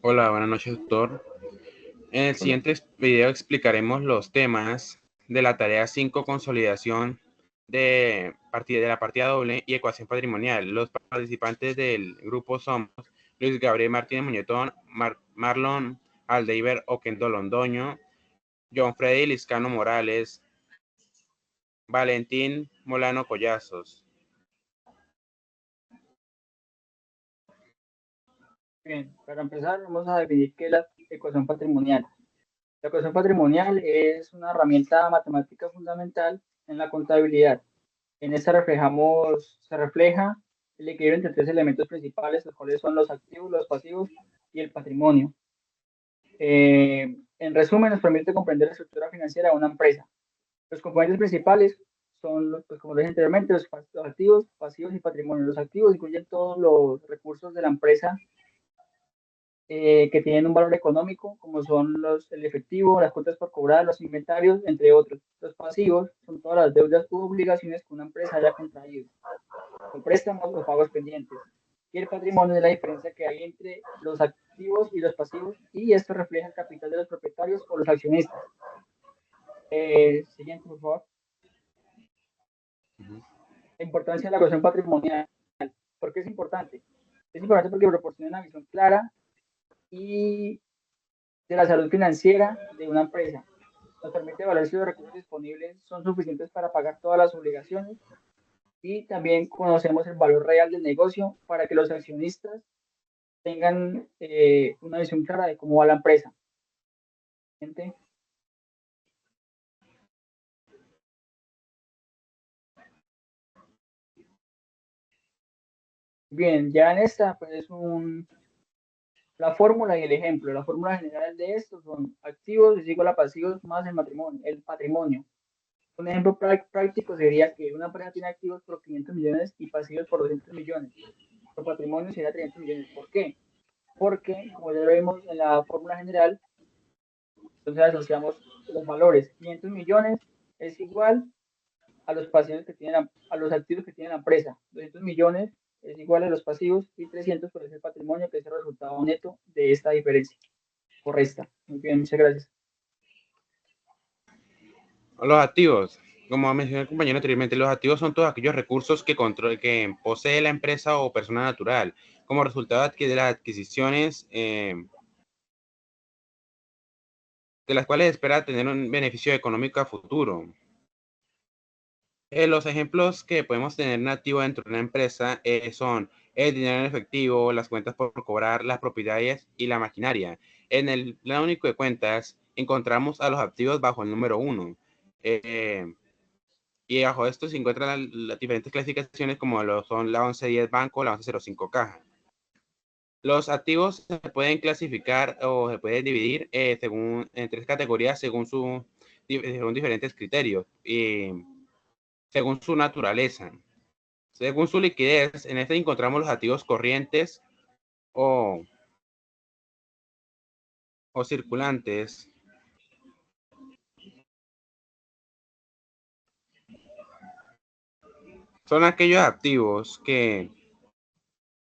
Hola, buenas noches, doctor. En el Hola. siguiente video explicaremos los temas de la tarea 5, consolidación de la partida doble y ecuación patrimonial. Los participantes del grupo somos Luis Gabriel Martínez Muñetón, Marlon Aldeiber Oquendo Londoño, John Freddy Liscano Morales, Valentín Molano Collazos. Bien, para empezar vamos a definir qué es la ecuación patrimonial. La ecuación patrimonial es una herramienta matemática fundamental en la contabilidad. En esta se refleja el equilibrio entre tres elementos principales, los cuales son los activos, los pasivos y el patrimonio. En resumen, nos permite comprender la estructura financiera de una empresa. Los componentes principales son, pues, como lo dije anteriormente, los activos, pasivos y patrimonio. Los activos incluyen todos los recursos de la empresa que tienen un valor económico, como son el efectivo, las cuentas por cobrar, los inventarios, entre otros. Los pasivos son todas las deudas u obligaciones que una empresa haya contraído, los préstamos o pagos pendientes. Y el patrimonio es la diferencia que hay entre los activos y los pasivos, y esto refleja el capital de los propietarios o los accionistas. Siguiente, por favor. La importancia de la ecuación patrimonial. ¿Por qué es importante? Es importante porque proporciona una visión clara y de la salud financiera de una empresa. Nos permite evaluar si los recursos disponibles son suficientes para pagar todas las obligaciones y también conocemos el valor real del negocio para que los accionistas tengan una visión clara de cómo va la empresa. Gente. Bien, ya en esta pues la fórmula y el ejemplo. La fórmula general de esto son activos es igual a pasivos más el patrimonio. Un ejemplo práctico sería que una empresa tiene activos por 500 millones y pasivos por 200 millones. Su patrimonio sería 300 millones. ¿Por qué? Porque, como ya lo vimos en la fórmula general, entonces asociamos los valores. 500 millones es igual a los pasivos que tiene a los activos que tiene la empresa. 200 millones es igual a los pasivos y 300 por el patrimonio, que es el resultado neto de esta diferencia. Correcta. Muy bien, muchas gracias. Los activos, como mencionó el compañero anteriormente, los activos son todos aquellos recursos que posee la empresa o persona natural como resultado de las adquisiciones de las cuales espera tener un beneficio económico a futuro. Los ejemplos que podemos tener en activo dentro de una empresa son el dinero en efectivo, las cuentas por cobrar, las propiedades y la maquinaria. En el plan único de cuentas encontramos a los activos bajo el número 1. Y bajo esto se encuentran las diferentes clasificaciones como lo son la 1110 banco, la 1105 caja. Los activos se pueden clasificar o se pueden dividir en tres categorías según diferentes criterios y según su naturaleza. Según su liquidez, en este encontramos los activos corrientes o, o circulantes. Son aquellos activos que,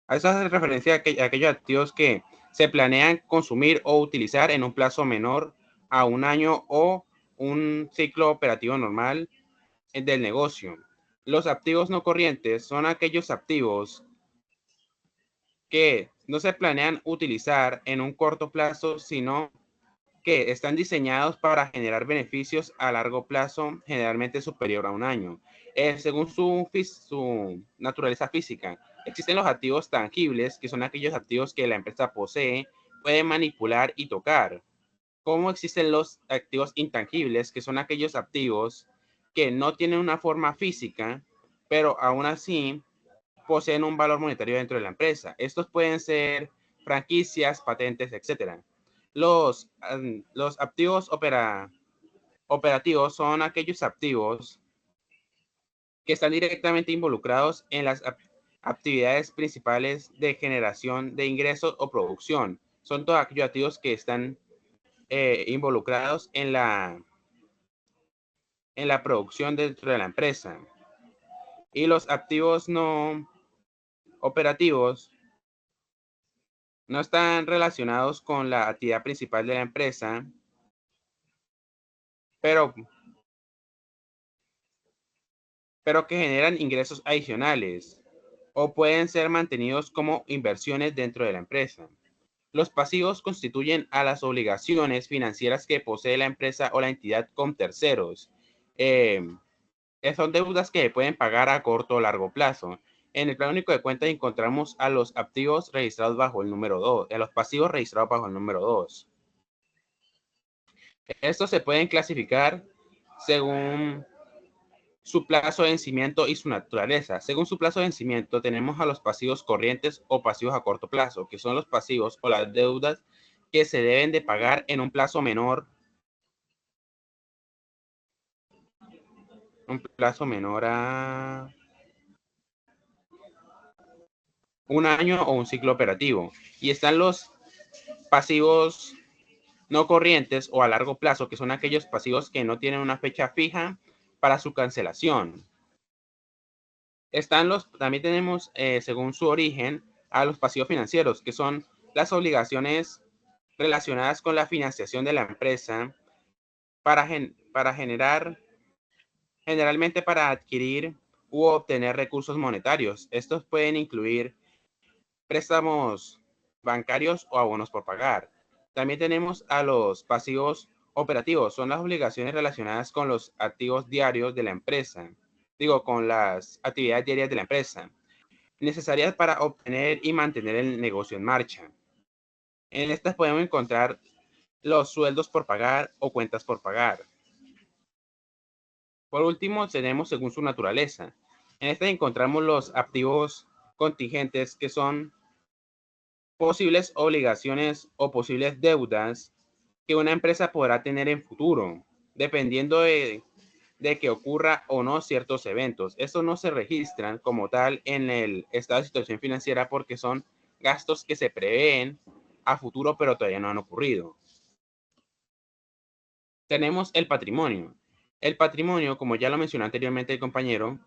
a eso hace referencia a aquellos activos que se planean consumir o utilizar en un plazo menor a un año o un ciclo operativo normal del negocio. Los activos no corrientes son aquellos activos que no se planean utilizar en un corto plazo, sino que están diseñados para generar beneficios a largo plazo, generalmente superior a un año. Según su naturaleza física, existen los activos tangibles, que son aquellos activos que la empresa posee, puede manipular y tocar. ¿Cómo existen los activos intangibles, que son aquellos activos que no tienen una forma física, pero aún así poseen un valor monetario dentro de la empresa? Estos pueden ser franquicias, patentes, etcétera. Los activos operativos son aquellos activos que están directamente involucrados en las actividades principales de generación de ingresos o producción. Son todos aquellos activos que están involucrados en la producción dentro de la empresa. Y los activos no operativos no están relacionados con la actividad principal de la empresa, pero que generan ingresos adicionales o pueden ser mantenidos como inversiones dentro de la empresa. Los pasivos constituyen a las obligaciones financieras que posee la empresa o la entidad con terceros. Son deudas que se pueden pagar a corto o largo plazo. En el plan único de cuentas encontramos a los activos registrados bajo el número 2, a los pasivos registrados bajo el número 2. Estos se pueden clasificar según su plazo de vencimiento y su naturaleza. Según su plazo de vencimiento, tenemos a los pasivos corrientes o pasivos a corto plazo, que son los pasivos o las deudas que se deben de pagar en un plazo menor a un año o un ciclo operativo. Y están los pasivos no corrientes o a largo plazo, que son aquellos pasivos que no tienen una fecha fija para su cancelación. También tenemos, según su origen, a los pasivos financieros, que son las obligaciones relacionadas con la financiación de la empresa para generar, generalmente para adquirir u obtener recursos monetarios. Estos pueden incluir préstamos bancarios o abonos por pagar. También tenemos a los pasivos operativos, son las obligaciones relacionadas con los activos diarios de la empresa, con las actividades diarias de la empresa, necesarias para obtener y mantener el negocio en marcha. En estas podemos encontrar los sueldos por pagar o cuentas por pagar. Por último, tenemos según su naturaleza. En estas encontramos los activos contingentes, que son posibles obligaciones o posibles deudas que una empresa podrá tener en futuro, dependiendo de que ocurra o no ciertos eventos. Estos no se registran como tal en el estado de situación financiera porque son gastos que se prevén a futuro pero todavía no han ocurrido. Tenemos el patrimonio. El patrimonio, como ya lo mencionó anteriormente el compañero,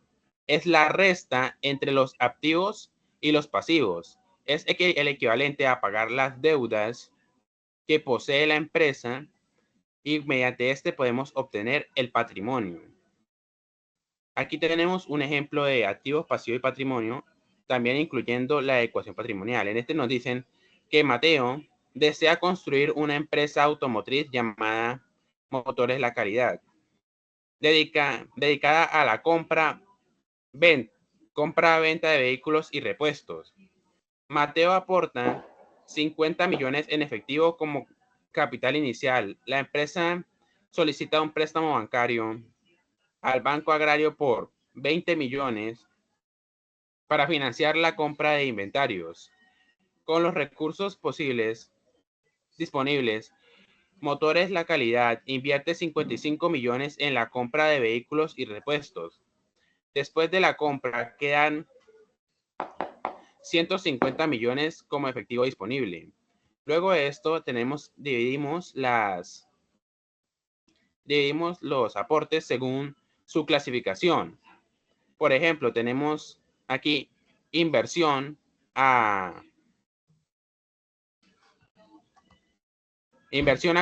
es la resta entre los activos y los pasivos. Es el equivalente a pagar las deudas que posee la empresa y mediante este podemos obtener el patrimonio. Aquí tenemos un ejemplo de activos, pasivos y patrimonio, también incluyendo la ecuación patrimonial. En este nos dicen que Mateo desea construir una empresa automotriz llamada Motores La Calidad, dedicada a la compra-venta de vehículos y repuestos. Mateo aporta 50 millones en efectivo como capital inicial. La empresa solicita un préstamo bancario al Banco Agrario por 20 millones para financiar la compra de inventarios. Con los recursos disponibles, Motores La Calidad invierte 55 millones en la compra de vehículos y repuestos. Después de la compra quedan 150 millones como efectivo disponible. Luego de esto dividimos los aportes según su clasificación. Por ejemplo, tenemos aquí inversión a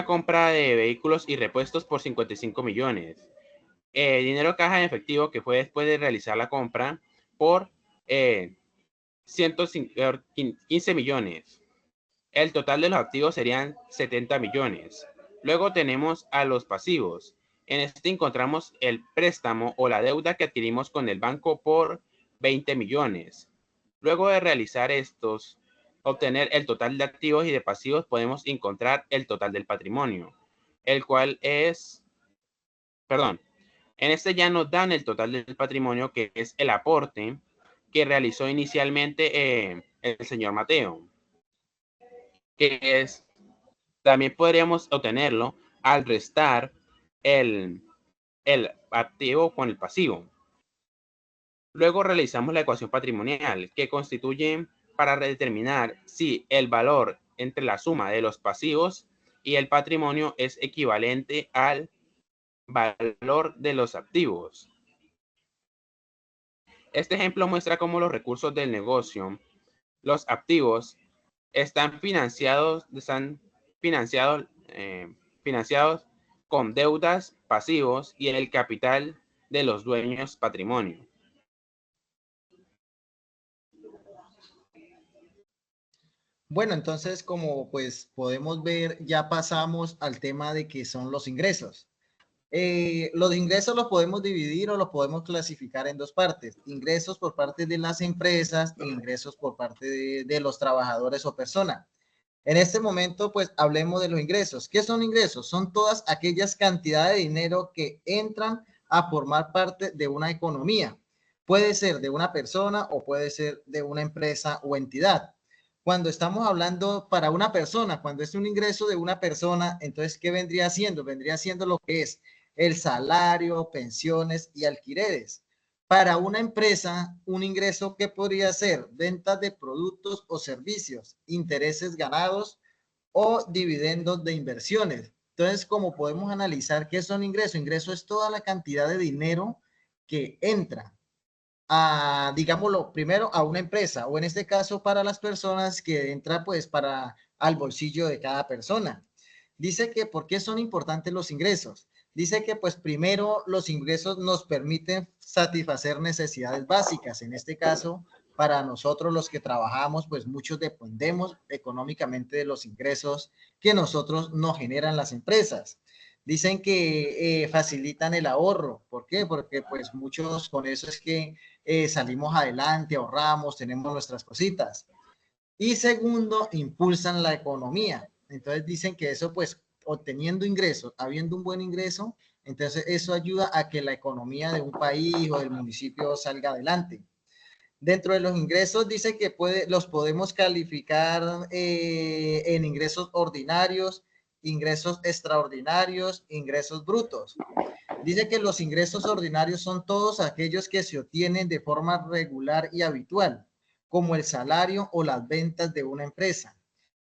compra de vehículos y repuestos por 55 millones. Dinero caja en efectivo que fue después de realizar la compra por 15 millones. El total de los activos serían 70 millones. Luego tenemos a los pasivos. En este encontramos el préstamo o la deuda que adquirimos con el banco por 20 millones. Luego de realizar obtener el total de activos y de pasivos, podemos encontrar el total del patrimonio, el cual es, en este ya nos dan el total del patrimonio, que es el aporte que realizó inicialmente el señor Mateo, también podríamos obtenerlo al restar el activo con el pasivo. Luego realizamos la ecuación patrimonial, que constituye para determinar si el valor entre la suma de los pasivos y el patrimonio es equivalente al valor de los activos. Este ejemplo muestra cómo los recursos del negocio, los activos, están financiados con deudas, pasivos y el capital de los dueños patrimonio. Bueno, entonces como pues podemos ver, ya pasamos al tema de que son los ingresos. Los ingresos los podemos dividir o los podemos clasificar en dos partes: ingresos por parte de las empresas e ingresos por parte de los trabajadores o personas. En este momento, pues hablemos de los ingresos. ¿Qué son ingresos? Son todas aquellas cantidades de dinero que entran a formar parte de una economía. Puede ser de una persona o puede ser de una empresa o entidad. Cuando estamos hablando para una persona, cuando es un ingreso de una persona, entonces, ¿qué vendría siendo? Vendría siendo lo que es el salario, pensiones y alquileres. Para una empresa, un ingreso que podría ser ventas de productos o servicios, intereses ganados o dividendos de inversiones. Entonces, como podemos analizar qué son ingresos, ingreso es toda la cantidad de dinero que entra a, digámoslo, primero a una empresa, o en este caso para las personas, que entra pues para al bolsillo de cada persona. Dice que ¿por qué son importantes los ingresos? Dice que pues primero los ingresos nos permiten satisfacer necesidades básicas. En este caso, para nosotros los que trabajamos, pues muchos dependemos económicamente de los ingresos que nosotros nos generan las empresas. Dicen que facilitan el ahorro. ¿Por qué? Porque pues muchos con eso es que salimos adelante, ahorramos, tenemos nuestras cositas. Y segundo, impulsan la economía. Entonces dicen que eso, pues, obteniendo ingresos, habiendo un buen ingreso, entonces eso ayuda a que la economía de un país o del municipio salga adelante. Dentro de los ingresos dice que los podemos calificar en ingresos ordinarios, ingresos extraordinarios, ingresos brutos. Dice que los ingresos ordinarios son todos aquellos que se obtienen de forma regular y habitual, como el salario o las ventas de una empresa.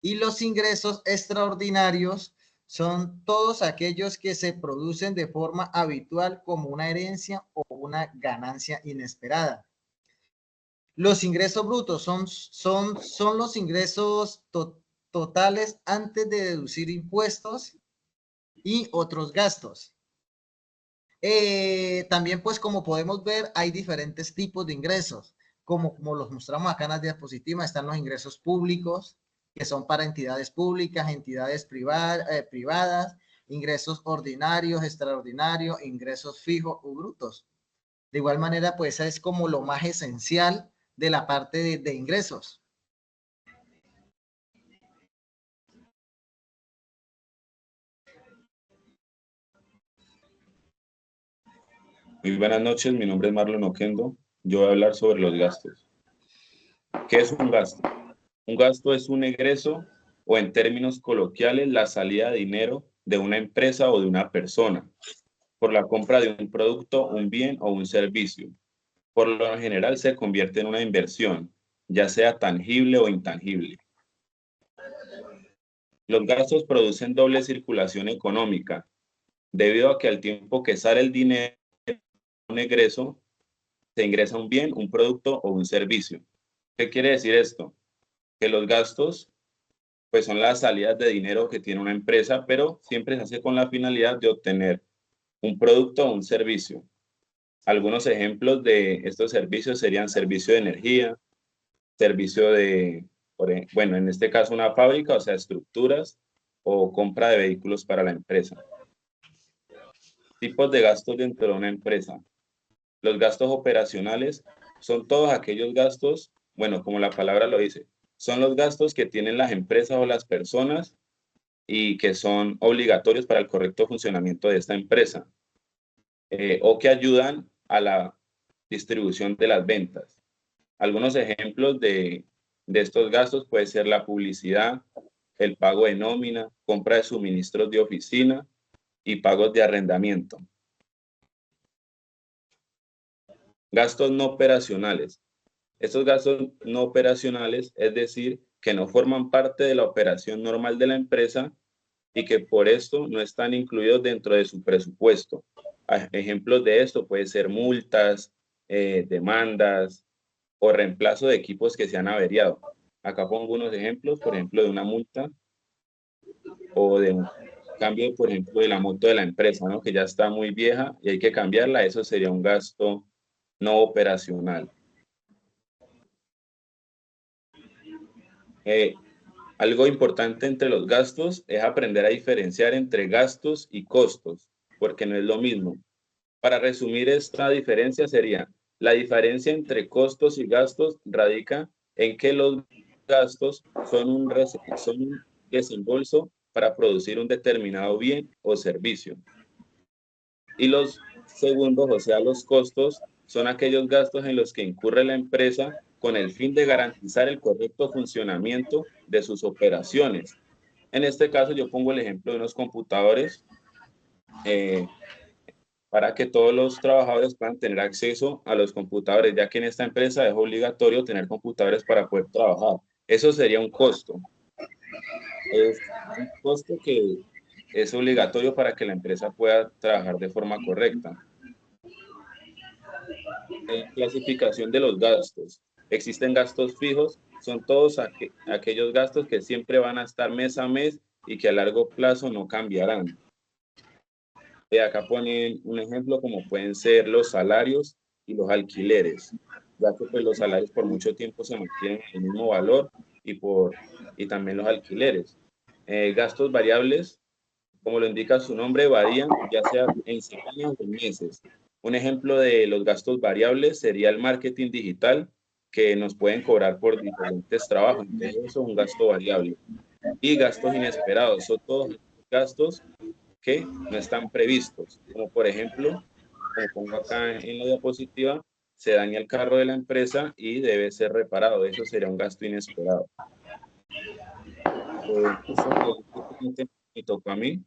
Y los ingresos extraordinarios son todos aquellos que se producen de forma habitual, como una herencia o una ganancia inesperada. Los ingresos brutos son los ingresos totales antes de deducir impuestos y otros gastos. También, pues, como podemos ver, hay diferentes tipos de ingresos. Como los mostramos acá en las diapositivas, están los ingresos públicos, que son para entidades públicas, entidades privadas, ingresos ordinarios, extraordinarios, ingresos fijos o brutos. De igual manera, pues, es como lo más esencial de la parte de ingresos. Muy buenas noches, mi nombre es Marlon Oquendo. Yo voy a hablar sobre los gastos. ¿Qué es un gasto? Un gasto es un egreso o, en términos coloquiales, la salida de dinero de una empresa o de una persona por la compra de un producto, un bien o un servicio. Por lo general se convierte en una inversión, ya sea tangible o intangible. Los gastos producen doble circulación económica, debido a que al tiempo que sale el dinero, un egreso, se ingresa un bien, un producto o un servicio. ¿Qué quiere decir esto? Que los gastos, pues, son las salidas de dinero que tiene una empresa, pero siempre se hace con la finalidad de obtener un producto o un servicio. Algunos ejemplos de estos servicios serían servicio de energía, servicio de, bueno, en este caso una fábrica, o sea, estructuras, o compra de vehículos para la empresa. Tipos de gastos dentro de una empresa. Los gastos operacionales son todos aquellos gastos, bueno, como la palabra lo dice, son los gastos que tienen las empresas o las personas y que son obligatorios para el correcto funcionamiento de esta empresa, o que ayudan a la distribución de las ventas. Algunos ejemplos de estos gastos puede ser la publicidad, el pago de nómina, compra de suministros de oficina y pagos de arrendamiento. Gastos no operacionales. Estos gastos no operacionales, es decir, que no forman parte de la operación normal de la empresa y que por esto no están incluidos dentro de su presupuesto. Ejemplos de esto pueden ser multas, demandas o reemplazo de equipos que se han averiado. Acá pongo unos ejemplos, por ejemplo, de una multa o de un cambio, por ejemplo, de la moto de la empresa, ¿no? Que ya está muy vieja y hay que cambiarla. Eso sería un gasto no operacional. Algo importante entre los gastos es aprender a diferenciar entre gastos y costos, porque no es lo mismo. Para resumir esta diferencia sería, la diferencia entre costos y gastos radica en que los gastos son un desembolso para producir un determinado bien o servicio. Y los segundos, o sea, los costos, son aquellos gastos en los que incurre la empresa con el fin de garantizar el correcto funcionamiento de sus operaciones. En este caso, yo pongo el ejemplo de unos computadores para que todos los trabajadores puedan tener acceso a los computadores, ya que en esta empresa es obligatorio tener computadores para poder trabajar. Eso sería un costo. Es un costo que es obligatorio para que la empresa pueda trabajar de forma correcta. Clasificación de los gastos. Existen gastos fijos, son todos aquellos gastos que siempre van a estar mes a mes y que a largo plazo no cambiarán. Acá ponen un ejemplo como pueden ser los salarios y los alquileres, ya que pues, los salarios por mucho tiempo se mantienen en el mismo valor y también los alquileres. Gastos variables, como lo indica su nombre, varían ya sea en semanas o en meses. Un ejemplo de los gastos variables sería el marketing digital, que nos pueden cobrar por diferentes trabajos. Entonces, eso es un gasto variable. Y gastos inesperados, son todos gastos que no están previstos. Como por ejemplo, como pongo acá en la diapositiva, se daña el carro de la empresa y debe ser reparado. Eso sería un gasto inesperado. Eso me tocó a mí.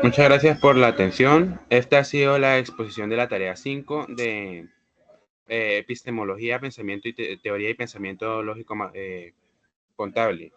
Muchas gracias por la atención. Esta ha sido la exposición de la tarea 5 de epistemología, pensamiento y teoría y pensamiento lógico contable.